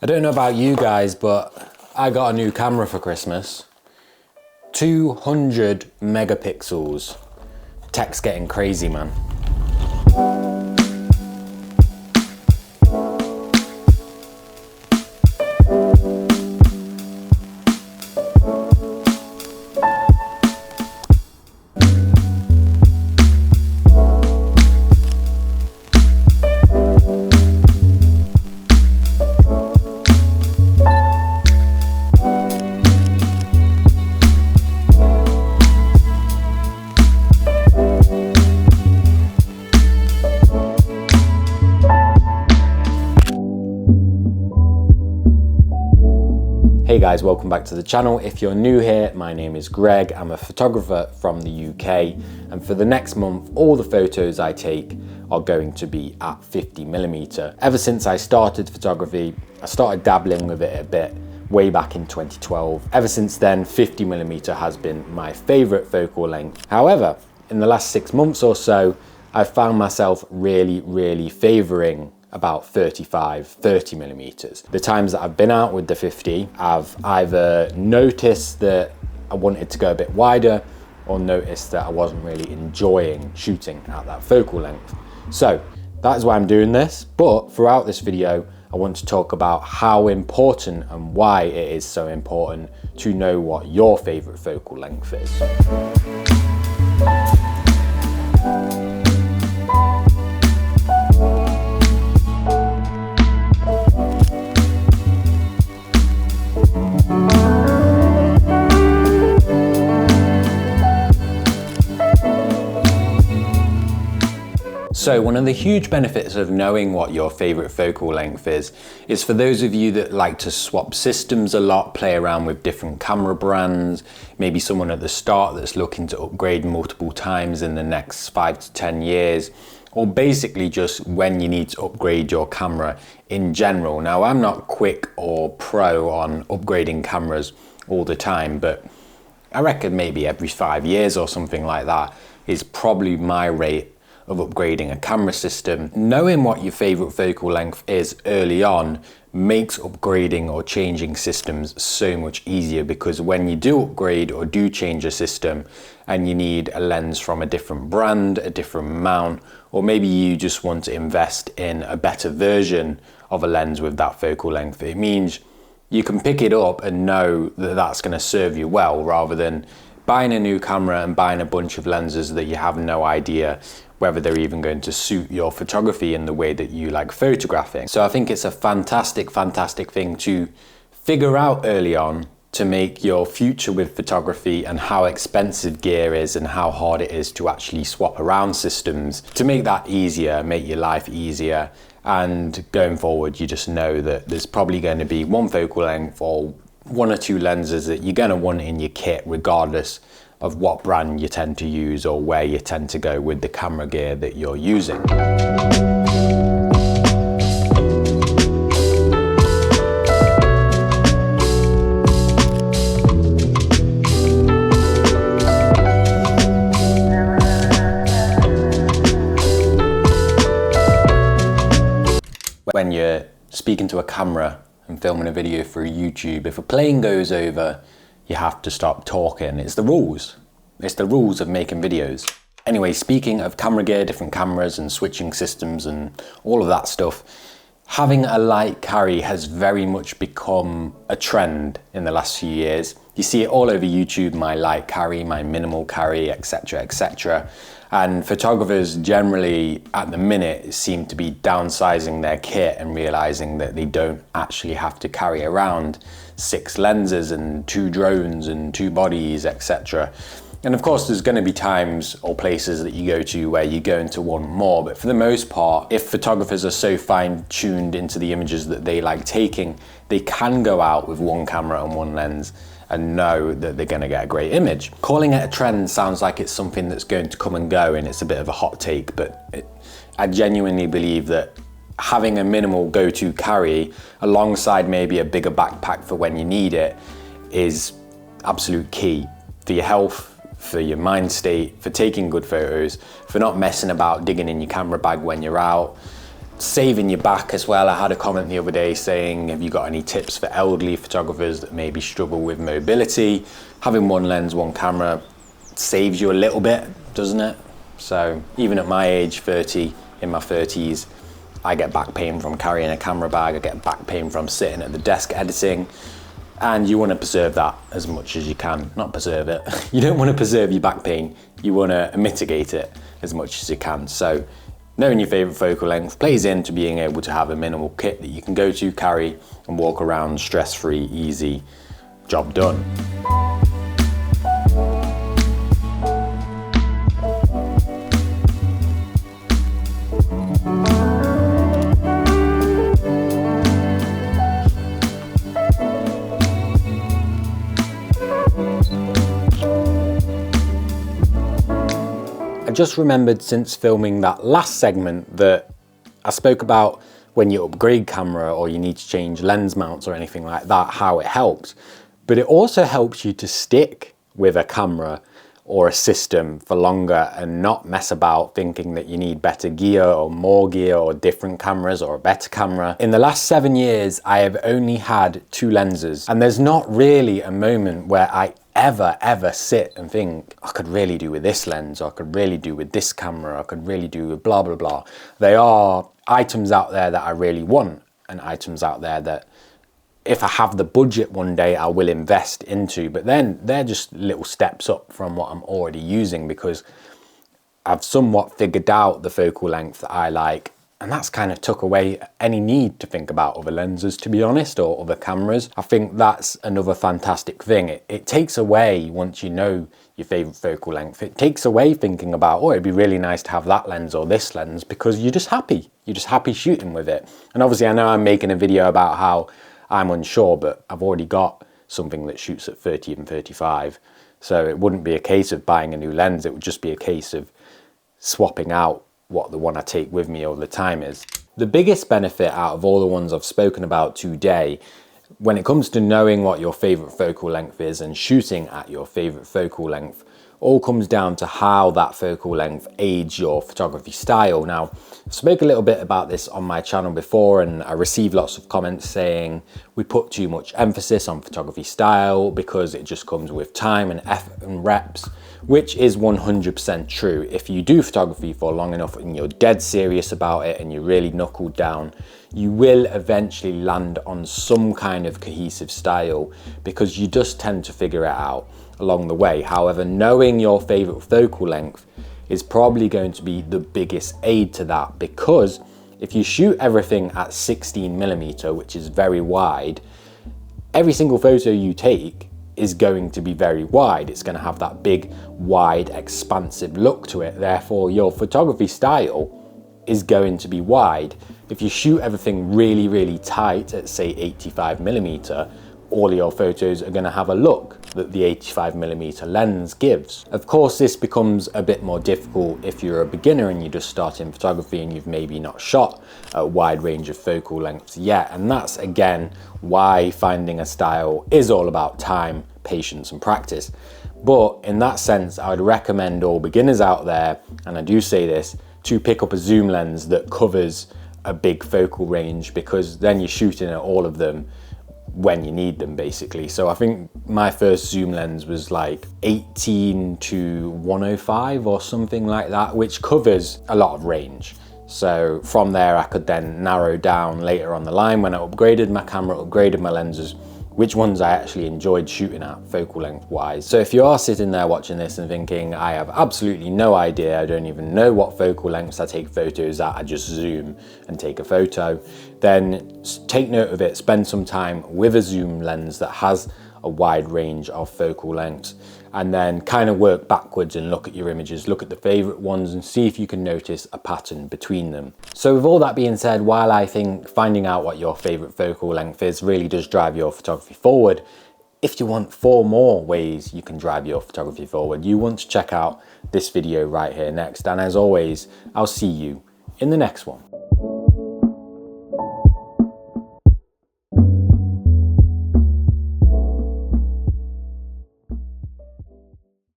I don't know about you guys, but I got a new camera for Christmas. 200 megapixels. Tech's getting crazy, man. Hey guys, welcome back to the channel. If you're new here, my name is Greg. I'm a photographer from the UK, and for the next month, all the photos I take are going to be at 50mm. Ever since I started photography, I started dabbling with it a bit way back in 2012. Ever since then, 50mm has been my favorite focal length. However, in the last 6 months or so, I've found myself really favoring about 30mm. The times that I've been out with the 50, I've either noticed that I wanted to go a bit wider or noticed that I wasn't really enjoying shooting at that focal length. So that is why I'm doing this. But throughout this video, I want to talk about how important and why it is so important to know what your favorite focal length is. So one of the huge benefits of knowing what your favorite focal length is for those of you that like to swap systems a lot, play around with different camera brands, maybe someone at the start that's looking to upgrade multiple times in the next 5 to 10 years, or basically just when you need to upgrade your camera in general. Now, I'm not quick or pro on upgrading cameras all the time, but I reckon maybe every 5 years or something like that is probably my rate of upgrading a camera system. Knowing what your favorite focal length is early on makes upgrading or changing systems so much easier, because when you do upgrade or do change a system and you need a lens from a different brand, a different mount, or maybe you just want to invest in a better version of a lens with that focal length, it means you can pick it up and know that that's going to serve you well, rather than buying a new camera and buying a bunch of lenses that you have no idea whether they're even going to suit your photography in the way that you like photographing. So I think it's a fantastic thing to figure out early on to make your future with photography and how expensive gear is and how hard it is to actually swap around systems, to make that easier, make your life easier. And going forward, you just know that there's probably going to be one focal length or 1 or 2 lenses that you're going to want in your kit, regardless of what brand you tend to use or where you tend to go with the camera gear that you're using. When you're speaking to a camera and filming a video for YouTube, if a plane goes over, you have to stop talking. It's the rules. It's the rules of making videos. Anyway, speaking of camera gear, different cameras and switching systems and all of that stuff, having a light carry has very much become a trend in the last few years. You see it all over YouTube, my light carry, my minimal carry, etc. And photographers generally at the minute seem to be downsizing their kit and realizing that they don't actually have to carry around 6 lenses and 2 drones and 2 bodies, etc. And of course, there's going to be times or places that you go to where you're going to want more, but for the most part, if photographers are so fine-tuned into the images that they like taking, they can go out with 1 camera and 1 lens and know that they're going to get a great image. Calling it a trend sounds like it's something that's going to come and go, and it's a bit of a hot take, but I genuinely believe that having a minimal go-to carry alongside maybe a bigger backpack for when you need it is absolute key for your health, for your mind state, for taking good photos, for not messing about digging in your camera bag when you're out. saving your back as well. I had a comment the other day saying, have you got any tips for elderly photographers that maybe struggle with mobility? Having one lens, one camera saves you a little bit, doesn't it? So even at my age, 30, in my 30s, I get back pain from carrying a camera bag, I get back pain from sitting at the desk editing, and you want to preserve that as much as you can. Not preserve it, you don't want to preserve your back pain, you want to mitigate it as much as you can. So knowing your favourite focal length plays into being able to have a minimal kit that you can go to, carry, and walk around stress-free, easy, job done. I just remembered since filming that last segment that I spoke about when you upgrade camera or you need to change lens mounts or anything like that, how it helps. But it also helps you to stick with a camera or a system for longer and not mess about thinking that you need better gear or more gear or different cameras or a better camera. In the last 7 years, I have only had 2 lenses, and there's not really a moment where I ever sit and think, I could really do with this lens, or I could really do with this camera, I could really do with blah, blah, blah. They are items out there that I really want, and items out there that if I have the budget one day, I will invest into, but then they're just little steps up from what I'm already using, because I've somewhat figured out the focal length that I like, and that's kind of took away any need to think about other lenses, to be honest, or other cameras. I think that's another fantastic thing. It takes away, once you know your favorite focal length, it takes away thinking about, oh, it'd be really nice to have that lens or this lens, because you're just happy. You're just happy shooting with it. And obviously I know I'm making a video about how I'm unsure, but I've already got something that shoots at 30 and 35. So it wouldn't be a case of buying a new lens. It would just be a case of swapping out what the one I take with me all the time is. The biggest benefit out of all the ones I've spoken about today, when it comes to knowing what your favorite focal length is and shooting at your favorite focal length, all comes down to how that focal length aids your photography style. Now, I spoke a little bit about this on my channel before, and I received lots of comments saying we put too much emphasis on photography style because it just comes with time and effort and reps, which is 100% true. If you do photography for long enough and you're dead serious about it and you really knuckled down, you will eventually land on some kind of cohesive style, because you just tend to figure it out along the way. However, knowing your favorite focal length is probably going to be the biggest aid to that, because if you shoot everything at 16mm, which is very wide, every single photo you take is going to be very wide. It's going to have that big, wide, expansive look to it. Therefore, your photography style is going to be wide. If you shoot everything really, really tight at, say, 85mm, all your photos are going to have a look that the 85mm lens gives. Of course, this becomes a bit more difficult if you're a beginner and you just start in photography and you've maybe not shot a wide range of focal lengths yet. And that's, again, why finding a style is all about time, patience, and practice. But in that sense, I would recommend all beginners out there, and I do say this, to pick up a zoom lens that covers a big focal range, because then you're shooting at all of them when you need them, basically. So I think my first zoom lens was like 18-105 or something like that, which covers a lot of range. So from there I could then narrow down later on the line, when I upgraded my camera, upgraded my lenses, which ones I actually enjoyed shooting at focal length wise. So if you are sitting there watching this and thinking, I have absolutely no idea, I don't even know what focal lengths I take photos at, I just zoom and take a photo, then take note of it, spend some time with a zoom lens that has a wide range of focal lengths, and then kind of work backwards and look at your images, look at the favorite ones and see if you can notice a pattern between them. So with all that being said, while I think finding out what your favorite focal length is really does drive your photography forward, if you want 4 more ways you can drive your photography forward, you want to check out this video right here next. And as always, I'll see you in the next one.